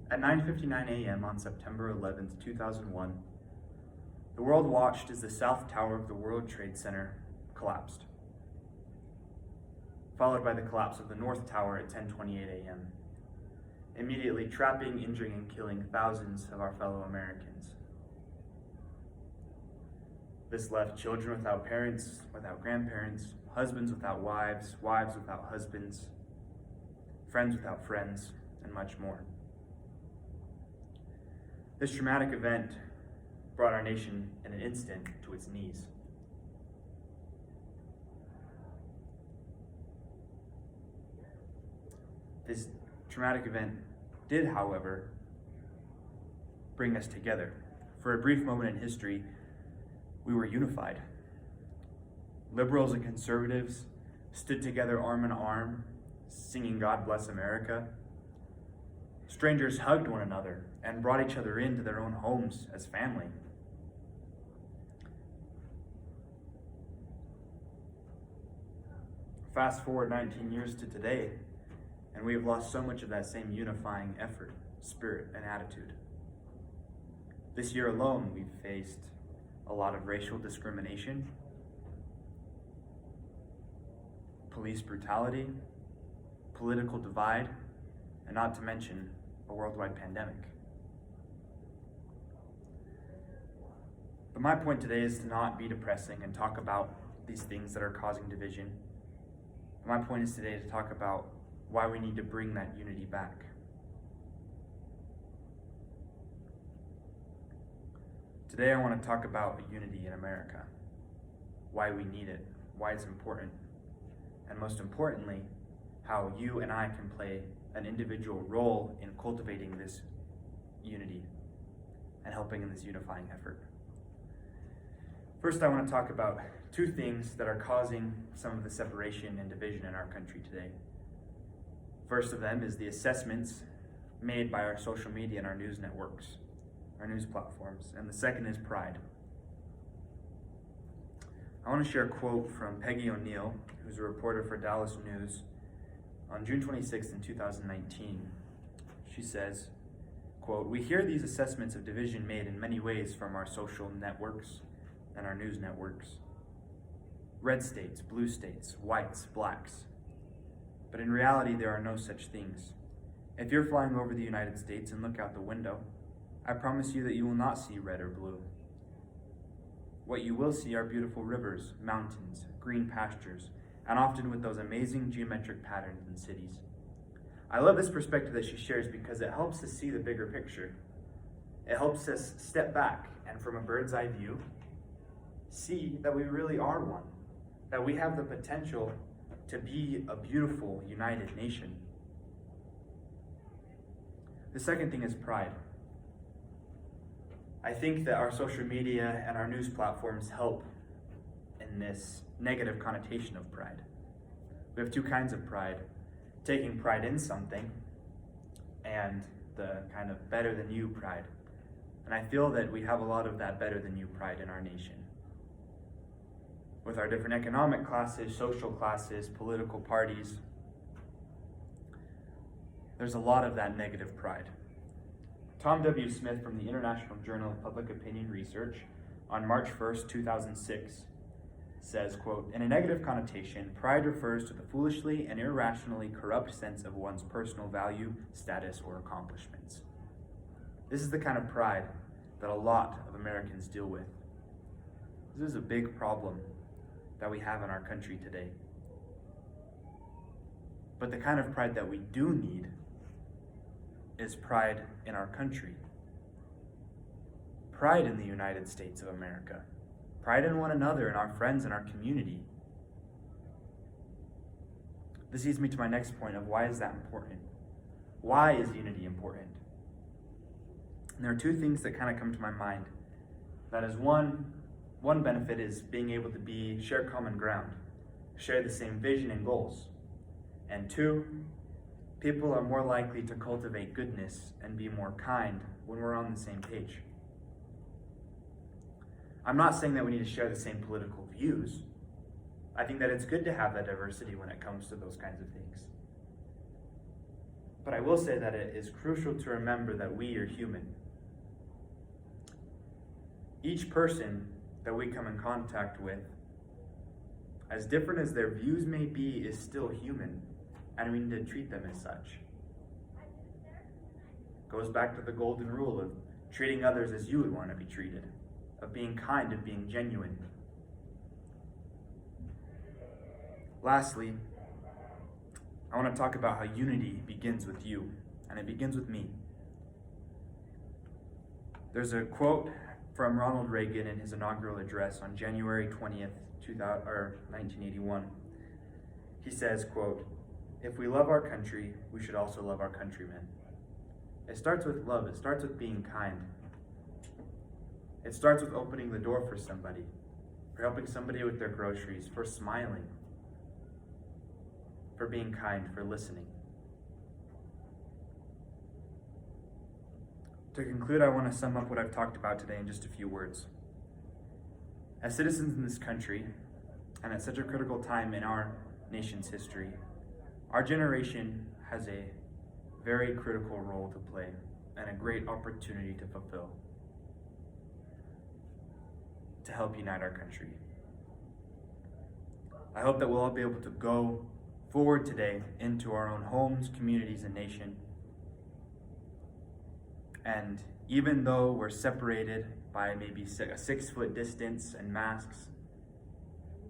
At 9:59 a.m. on September 11th, 2001, the world watched as the South Tower of the World Trade Center collapsed, followed by the collapse of the North Tower at 10:28 a.m., immediately trapping, injuring, and killing thousands of our fellow Americans. This left children without parents, without grandparents, husbands without wives, wives without husbands, friends without friends, and much more. This traumatic event brought our nation in an instant to its knees. This traumatic event did, however, bring us together. For a brief moment in history, we were unified. Liberals and conservatives stood together arm in arm, singing "God Bless America." Strangers hugged one another and brought each other into their own homes as family. Fast forward 19 years to today, and we have lost so much of that same unifying effort, spirit, and attitude. This year alone, we've faced a lot of racial discrimination, police brutality, political divide, and not to mention a worldwide pandemic. But my point today is to not be depressing and talk about these things that are causing division. My point is today to talk about why we need to bring that unity back. Today I want to talk about unity in America, why we need it, why it's important, and most importantly, how you and I can play an individual role in cultivating this unity and helping in this unifying effort. First, I want to talk about two things that are causing some of the separation and division in our country today. First of them is the assessments made by our social media and our news networks, our news platforms, and the second is pride. I want to share a quote from Peggy O'Neill, who's a reporter for Dallas News, on June 26th in 2019. She says, quote, "We hear these assessments of division made in many ways from our social networks and our news networks. Red states, blue states, whites, blacks. But in reality, there are no such things. If you're flying over the United States and look out the window, I promise you that you will not see red or blue. What you will see are beautiful rivers, mountains, green pastures, and often with those amazing geometric patterns in cities." I love this perspective that she shares because it helps us see the bigger picture. It helps us step back and from a bird's eye view, see that we really are one, that we have the potential to be a beautiful, united nation. The second thing is pride. I think that our social media and our news platforms help in this negative connotation of pride. We have two kinds of pride: taking pride in something and the kind of better than you pride. And I feel that we have a lot of that better than you pride in our nation. With our different economic classes, social classes, political parties, there's a lot of that negative pride. Tom W. Smith from the International Journal of Public Opinion Research on March 1st, 2006 says, quote, "In a negative connotation, pride refers to the foolishly and irrationally corrupt sense of one's personal value, status, or accomplishments." This is the kind of pride that a lot of Americans deal with. This is a big problem that we have in our country today. But the kind of pride that we do need is pride in our country. Pride in the United States of America. Pride in one another, in our friends, in our community. This leads me to my next point of why is that important? Why is unity important? And there are two things that kind of come to my mind. That is one benefit is being able to share common ground, share the same vision and goals. And two, people are more likely to cultivate goodness and be more kind when we're on the same page. I'm not saying that we need to share the same political views. I think that it's good to have that diversity when it comes to those kinds of things. But I will say that it is crucial to remember that we are human. Each person that we come in contact with, as different as their views may be, is still human, and we need to treat them as such. Goes back to the golden rule of treating others as you would want to be treated, of being kind and being genuine. Lastly, I want to talk about how unity begins with you, and it begins with me. There's a quote from Ronald Reagan in his inaugural address on January 20th, 1981. He says, quote, "If we love our country, we should also love our countrymen." It starts with love. It starts with being kind. It starts with opening the door for somebody, for helping somebody with their groceries, for smiling, for being kind, for listening. To conclude, I want to sum up what I've talked about today in just a few words. As citizens in this country, and at such a critical time in our nation's history, our generation has a very critical role to play and a great opportunity to fulfill, to help unite our country. I hope that we'll all be able to go forward today into our own homes, communities, and nation. And even though we're separated by maybe a 6-foot distance and masks,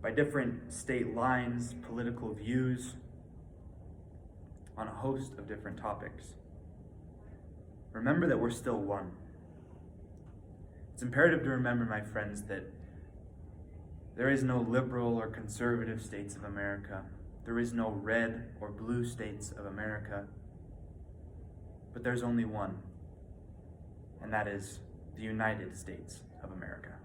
by different state lines, political views, on a host of different topics, remember that we're still one. It's imperative to remember, my friends, that there is no liberal or conservative states of America. There is no red or blue states of America. But there's only one, and that is the United States of America.